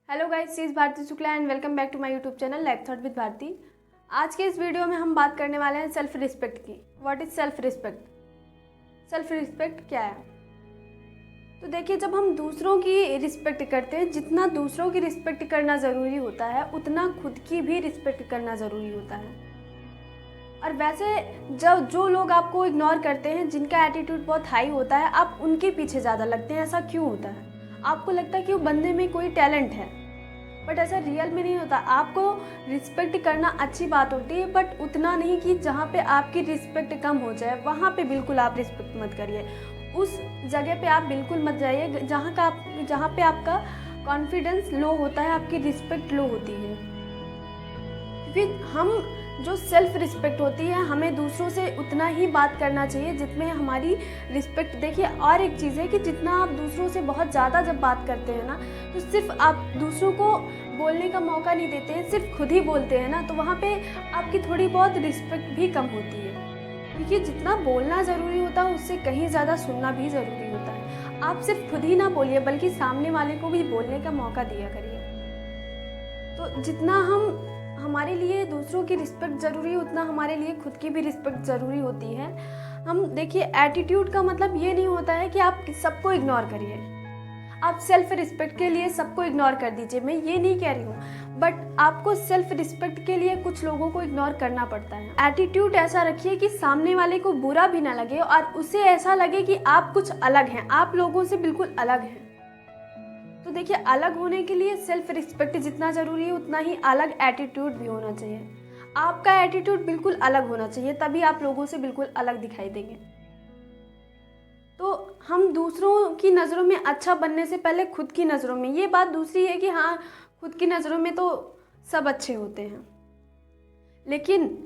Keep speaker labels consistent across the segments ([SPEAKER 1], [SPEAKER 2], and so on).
[SPEAKER 1] Hello guys, she is Bharti Shukla and welcome back to my YouTube channel life thought with Bharti. आज के इस video में हम बात करने वाले हैं सेल्फ रिस्पेक्ट की। What is self respect? Self respect क्या है? तो देखिए, जब हम दूसरों की रिस्पेक्ट करते हैं, जितना दूसरों की रिस्पेक्ट करना ज़रूरी होता है उतना खुद की भी रिस्पेक्ट करना ज़रूरी होता है। और वैसे जब जो लोग आपको इग्नोर करते हैं, जिनका एटीट्यूड बहुत हाई होता है, आप उनके पीछे ज़्यादा लगते हैं। ऐसा क्यों होता है? आपको लगता है कि वो बंदे में कोई टैलेंट है, बट ऐसा रियल में नहीं होता। आपको रिस्पेक्ट करना अच्छी बात होती है, बट उतना नहीं कि जहाँ पे आपकी रिस्पेक्ट कम हो जाए, वहाँ पे बिल्कुल आप रिस्पेक्ट मत करिए। उस जगह पे आप बिल्कुल मत जाइए जहाँ पे आपका कॉन्फिडेंस लो होता है, आपकी रिस्पेक्ट लो होती है। क्योंकि हम जो सेल्फ रिस्पेक्ट होती है, हमें दूसरों से उतना ही बात करना चाहिए जितने हमारी रिस्पेक्ट। देखिए, और एक चीज़ है कि जितना आप दूसरों से बहुत ज़्यादा जब बात करते हैं ना, तो सिर्फ आप दूसरों को बोलने का मौका नहीं देते हैं, सिर्फ खुद ही बोलते हैं ना, तो वहाँ पे आपकी थोड़ी बहुत रिस्पेक्ट भी कम होती है। क्योंकि जितना बोलना ज़रूरी होता है, उससे कहीं ज़्यादा सुनना भी ज़रूरी होता है। आप सिर्फ खुद ही ना बोलिए, बल्कि सामने वाले को भी बोलने का मौका दिया करिए। तो जितना हमारे लिए दूसरों की रिस्पेक्ट ज़रूरी है, उतना हमारे लिए खुद की भी रिस्पेक्ट ज़रूरी होती है। हम देखिए, एटीट्यूड का मतलब ये नहीं होता है कि आप सबको इग्नोर करिए। आप सेल्फ रिस्पेक्ट के लिए सबको इग्नोर कर दीजिए, मैं ये नहीं कह रही हूँ, बट आपको सेल्फ रिस्पेक्ट के लिए कुछ लोगों को इग्नोर करना पड़ता है। एटीट्यूड ऐसा रखिए कि सामने वाले को बुरा भी ना लगे और उसे ऐसा लगे कि आप कुछ अलग हैं, आप लोगों से बिल्कुल अलग हैं। तो देखिए, अलग होने के लिए सेल्फ रिस्पेक्ट जितना ज़रूरी है, उतना ही अलग एटीट्यूड भी होना चाहिए। आपका एटीट्यूड बिल्कुल अलग होना चाहिए, तभी आप लोगों से बिल्कुल अलग दिखाई देंगे। तो हम दूसरों की नज़रों में अच्छा बनने से पहले खुद की नज़रों में, ये बात दूसरी है कि हाँ, खुद की नज़रों में तो सब अच्छे होते हैं, लेकिन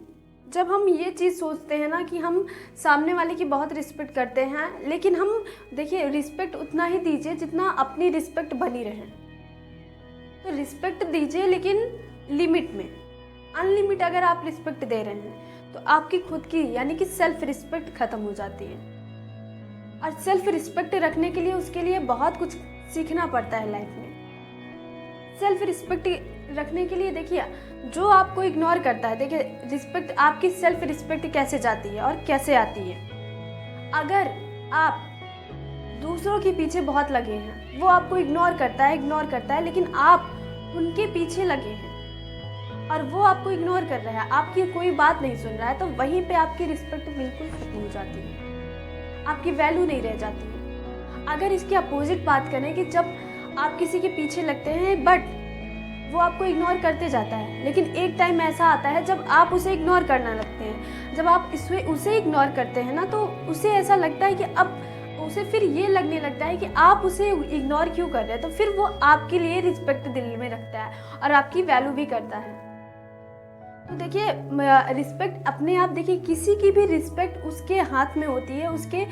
[SPEAKER 1] जब हम ये चीज़ सोचते हैं ना कि हम सामने वाले की बहुत रिस्पेक्ट करते हैं, लेकिन हम देखिए, रिस्पेक्ट उतना ही दीजिए जितना अपनी रिस्पेक्ट बनी रहे। तो रिस्पेक्ट दीजिए, लेकिन लिमिट में। अनलिमिट अगर आप रिस्पेक्ट दे रहे हैं तो आपकी खुद की यानी कि सेल्फ रिस्पेक्ट ख़त्म हो जाती है। और सेल्फ रिस्पेक्ट रखने के लिए उसके लिए बहुत कुछ सीखना पड़ता है लाइफ में। सेल्फ रिस्पेक्ट रखने के लिए देखिए, जो आपको इग्नोर करता है, देखिए रिस्पेक्ट, आपकी सेल्फ रिस्पेक्ट कैसे जाती है और कैसे आती है। अगर आप दूसरों के पीछे बहुत लगे हैं, वो आपको इग्नोर करता है, लेकिन आप उनके पीछे लगे हैं और वो आपको इग्नोर कर रहा है, आपकी कोई बात नहीं सुन रहा है, तो वहीं पे आपकी रिस्पेक्ट बिल्कुल खत्म हो जाती है, आपकी वैल्यू नहीं रह जाती है। अगर इसके अपोजिट बात करें कि जब आप किसी के पीछे लगते हैं बट वो आपको इग्नोर करते जाता है, लेकिन एक टाइम ऐसा आता है जब आप उसे इग्नोर करना लगते हैं। जब आप उसे इग्नोर करते हैं ना, तो उसे ऐसा लगता है कि अब उसे फिर ये लगने लगता है कि आप उसे इग्नोर क्यों कर रहे हैं, तो फिर वो आपके लिए रिस्पेक्ट दिल में रखता है और आपकी वैल्यू भी करता है। तो देखिए, रिस्पेक्ट अपने आप, देखिए किसी की भी रिस्पेक्ट उसके हाथ में होती है, उसके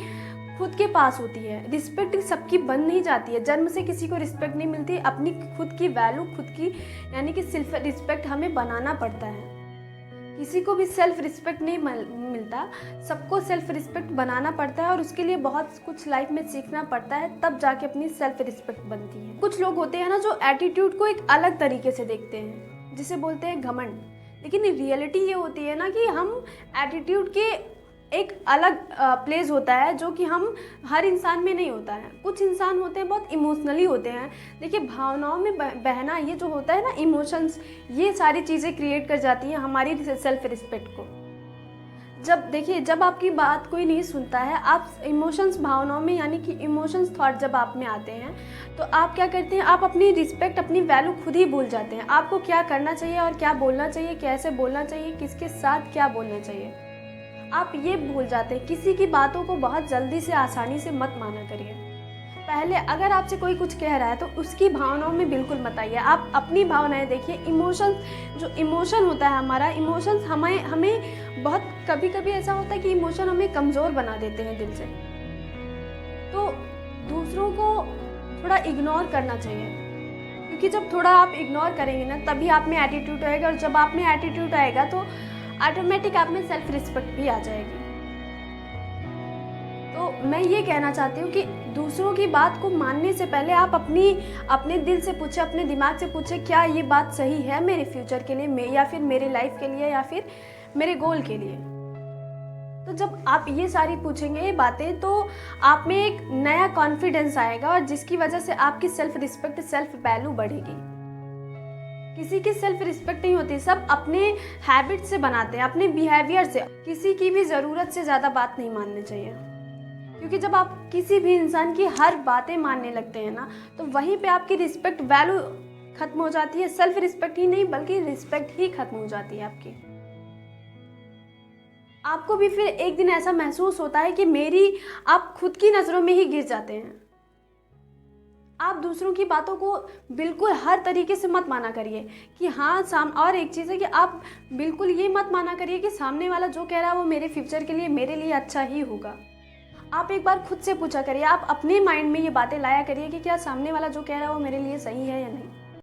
[SPEAKER 1] खुद के पास होती है। रिस्पेक्ट सबकी बन नहीं जाती है, जन्म से किसी को रिस्पेक्ट नहीं मिलती। अपनी खुद की वैल्यू, खुद की यानी कि सेल्फ रिस्पेक्ट हमें बनाना पड़ता है। किसी को भी सेल्फ रिस्पेक्ट नहीं मिलता, सबको सेल्फ रिस्पेक्ट बनाना पड़ता है और उसके लिए बहुत कुछ लाइफ में सीखना पड़ता है, तब जाके अपनी सेल्फ रिस्पेक्ट बनती है। कुछ लोग होते हैं ना, जो एटीट्यूड को एक अलग तरीके से देखते हैं, जिसे बोलते हैं घमंड। लेकिन रियलिटी ये होती है ना कि हम एटीट्यूड के एक अलग प्लेस होता है, जो कि हम हर इंसान में नहीं होता है। कुछ इंसान होते हैं बहुत इमोशनली होते हैं। देखिए, भावनाओं में बहना, ये जो होता है ना, इमोशंस, ये सारी चीज़ें क्रिएट कर जाती हैं हमारी सेल्फ रिस्पेक्ट को। जब आपकी बात कोई नहीं सुनता है, आप इमोशंस, भावनाओं में यानी कि इमोशंस, थॉट जब आप में आते हैं, तो आप क्या करते हैं, आप अपनी रिस्पेक्ट, अपनी वैल्यू खुद ही भूल जाते हैं। आपको क्या करना चाहिए और क्या बोलना चाहिए, कैसे बोलना चाहिए, किसके साथ क्या बोलना चाहिए, आप ये भूल जाते हैं। किसी की बातों को बहुत जल्दी से, आसानी से मत माना करिए। पहले अगर आपसे कोई कुछ कह रहा है तो उसकी भावनाओं में बिल्कुल मत आइए, आप अपनी भावनाएं देखिए। जो इमोशन होता है हमारा, इमोशंस हमें बहुत कभी ऐसा होता है कि इमोशन हमें कमज़ोर बना देते हैं दिल से। तो दूसरों को थोड़ा इग्नोर करना चाहिए, क्योंकि जब थोड़ा आप इग्नोर करेंगे ना, तभी आप में एटीट्यूड आएगा, और जब आप में एटीट्यूड आएगा तो ऑटोमेटिक आप में सेल्फ रिस्पेक्ट भी आ जाएगी। तो मैं ये कहना चाहती हूँ कि दूसरों की बात को मानने से पहले आप अपने दिल से पूछें, अपने दिमाग से पूछें, क्या ये बात सही है मेरे फ्यूचर के लिए, या फिर मेरे लाइफ के लिए, या फिर मेरे गोल के लिए। तो जब आप ये सारी पूछेंगे ये बातें, तो आप में एक नया कॉन्फिडेंस आएगा, और जिसकी वजह से आपकी सेल्फ रिस्पेक्ट, सेल्फ वैल्यू बढ़ेगी। किसी की सेल्फ रिस्पेक्ट नहीं होती, सब अपने हैबिट से बनाते हैं, अपने बिहेवियर से। किसी की भी ज़रूरत से ज़्यादा बात नहीं माननी चाहिए, क्योंकि जब आप किसी भी इंसान की हर बातें मानने लगते हैं ना, तो वहीं पे आपकी रिस्पेक्ट वैल्यू खत्म हो जाती है। सेल्फ रिस्पेक्ट ही नहीं बल्कि रिस्पेक्ट ही खत्म हो जाती है आपकी। आपको भी फिर एक दिन ऐसा महसूस होता है कि आप खुद की नज़रों में ही गिर जाते हैं। आप दूसरों की बातों को बिल्कुल हर तरीके से मत माना करिए कि हाँ और एक चीज़ है कि आप बिल्कुल ये मत माना करिए कि सामने वाला जो कह रहा है वो मेरे फ्यूचर के लिए, मेरे लिए अच्छा ही होगा। आप एक बार खुद से पूछा करिए, आप अपने माइंड में ये बातें लाया करिए कि क्या सामने वाला जो कह रहा है वो मेरे लिए सही है या नहीं।